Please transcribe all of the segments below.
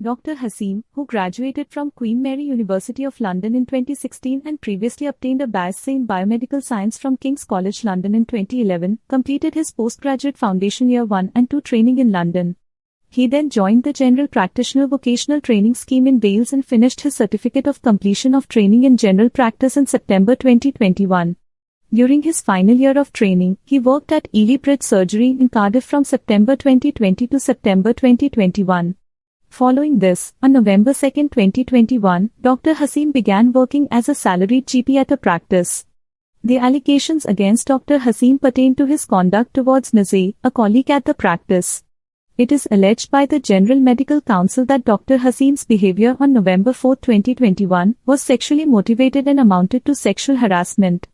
Dr. Hassim, who graduated from Queen Mary University of London in 2016 and previously obtained a BSc in Biomedical Science from King's College London in 2011, completed his postgraduate foundation year 1 and 2 training in London. He then joined the General Practitioner Vocational Training Scheme in Wales and finished his Certificate of Completion of Training in General Practice in September 2021. During his final year of training, he worked at Ely Bridge Surgery in Cardiff from September 2020 to September 2021. Following this, on November 2, 2021, Dr. Hassim began working as a salaried GP at a practice. The allegations against Dr. Hassim pertain to his conduct towards Ms. A, a colleague at the practice. It is alleged by the General Medical Council that Dr. Hassim's behavior on November 4, 2021, was sexually motivated and amounted to sexual harassment.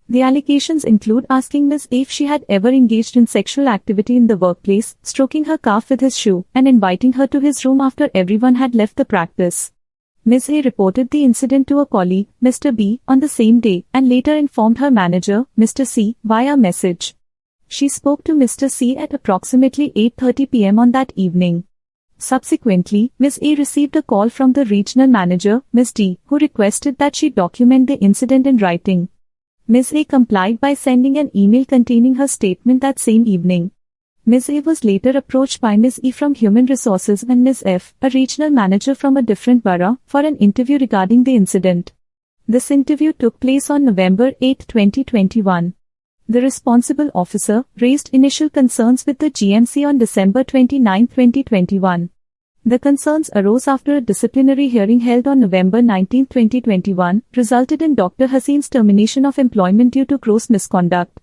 The allegations include asking Ms. A if she had ever engaged in sexual activity in the workplace, stroking her calf with his shoe, and inviting her to his room after everyone had left the practice. Ms. A reported the incident to a colleague, Mr. B, on the same day, and later informed her manager, Mr. C, via message. She spoke to Mr. C at approximately 8:30 p.m. on that evening. Subsequently, Ms. A received a call from the regional manager, Ms. D, who requested that she document the incident in writing. Ms. A complied by sending an email containing her statement that same evening. Ms. A was later approached by Ms. E from Human Resources and Ms. F, a regional manager from a different borough, for an interview regarding the incident. This interview took place on November 8, 2021. The responsible officer raised initial concerns with the GMC on December 29, 2021. The concerns arose after a disciplinary hearing held on November 19, 2021, resulted in Dr. Hassim's termination of employment due to gross misconduct.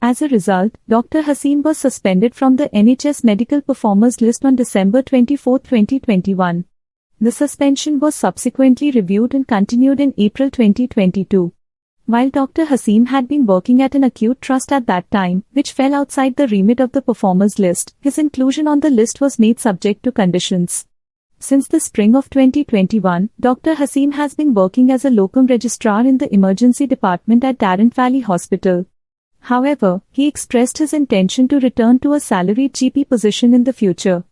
As a result, Dr. Hassim was suspended from the NHS Medical Performers List on December 24, 2021. The suspension was subsequently reviewed and continued in April 2022. While Dr. Hassim had been working at an acute trust at that time, which fell outside the remit of the performers list, his inclusion on the list was made subject to conditions. Since the spring of 2021, Dr. Hassim has been working as a locum registrar in the emergency department at Tarrant Valley Hospital. However, he expressed his intention to return to a salaried GP position in the future.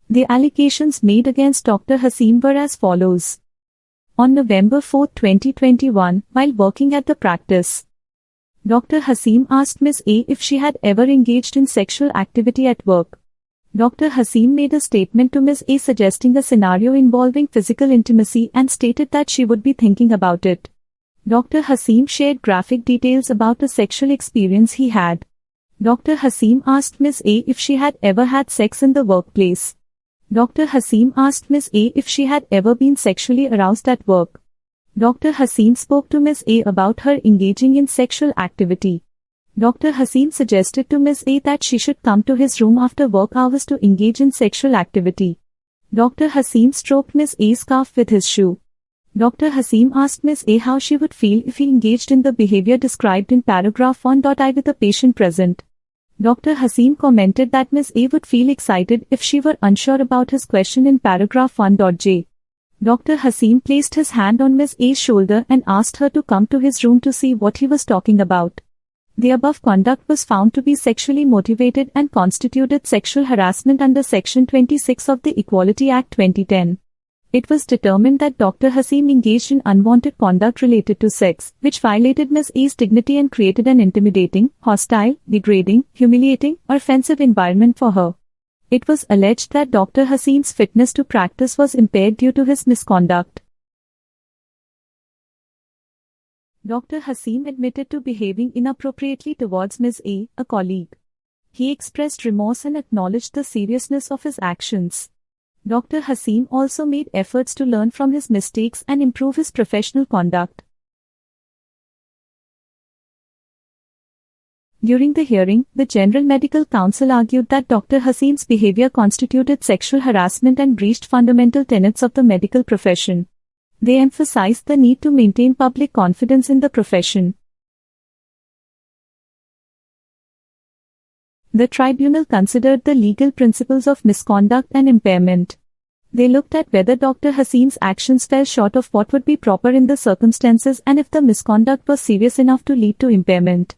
The allegations made against Dr. Hassim were as follows. On November 4, 2021, while working at the practice, Dr. Hassim asked Ms. A if she had ever engaged in sexual activity at work. Dr. Hassim made a statement to Ms. A suggesting a scenario involving physical intimacy and stated that she would be thinking about it. Dr. Hassim shared graphic details about a sexual experience he had. Dr. Hassim asked Ms. A if she had ever had sex in the workplace. Dr. Hassim asked Ms. A if she had ever been sexually aroused at work. Dr. Hassim spoke to Ms. A about her engaging in sexual activity. Dr. Hassim suggested to Ms. A that she should come to his room after work hours to engage in sexual activity. Dr. Hassim stroked Ms. A's calf with his shoe. Dr. Hassim asked Ms. A how she would feel if he engaged in the behavior described in paragraph 1.I with a patient present. Dr. Hassim commented that Ms. A would feel excited if she were unsure about his question in paragraph 1.J. Dr. Hassim placed his hand on Ms. A's shoulder and asked her to come to his room to see what he was talking about. The above conduct was found to be sexually motivated and constituted sexual harassment under Section 26 of the Equality Act 2010. It was determined that Dr. Hassim engaged in unwanted conduct related to sex, which violated Ms. A's dignity and created an intimidating, hostile, degrading, humiliating, or offensive environment for her. It was alleged that Dr. Hassim's fitness to practice was impaired due to his misconduct. Dr. Hassim admitted to behaving inappropriately towards Ms. A, a colleague. He expressed remorse and acknowledged the seriousness of his actions. Dr. Hassim also made efforts to learn from his mistakes and improve his professional conduct. During the hearing, the General Medical Council argued that Dr. Hassim's behavior constituted sexual harassment and breached fundamental tenets of the medical profession. They emphasized the need to maintain public confidence in the profession. The tribunal considered the legal principles of misconduct and impairment. They looked at whether Dr. Hassim's actions fell short of what would be proper in the circumstances and if the misconduct was serious enough to lead to impairment.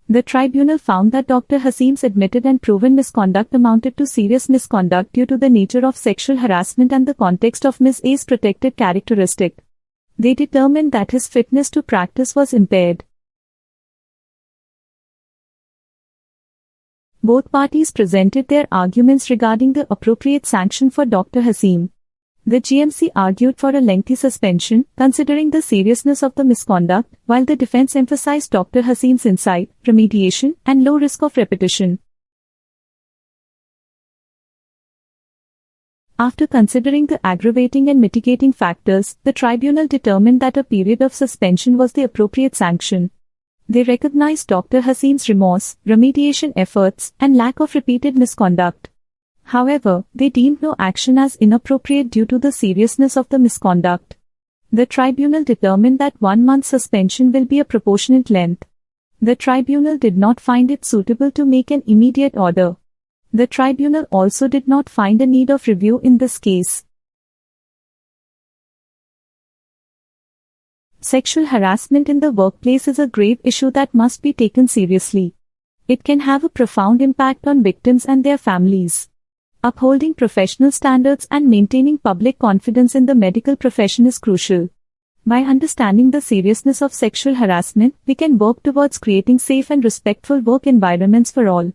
The tribunal found that Dr. Hassim's admitted and proven misconduct amounted to serious misconduct due to the nature of sexual harassment and the context of Ms. A's protected characteristic. They determined that his fitness to practice was impaired. Both parties presented their arguments regarding the appropriate sanction for Dr. Hassim. The GMC argued for a lengthy suspension, considering the seriousness of the misconduct, while the defense emphasized Dr. Hassim's insight, remediation, and low risk of repetition. After considering the aggravating and mitigating factors, the tribunal determined that a period of suspension was the appropriate sanction. They recognized Dr. Hassim's remorse, remediation efforts, and lack of repeated misconduct. However, they deemed no action as inappropriate due to the seriousness of the misconduct. The tribunal determined that 1 month suspension will be a proportionate length. The tribunal did not find it suitable to make an immediate order. The tribunal also did not find a need of review in this case. Sexual harassment in the workplace is a grave issue that must be taken seriously. It can have a profound impact on victims and their families. Upholding professional standards and maintaining public confidence in the medical profession is crucial. By understanding the seriousness of sexual harassment, we can work towards creating safe and respectful work environments for all.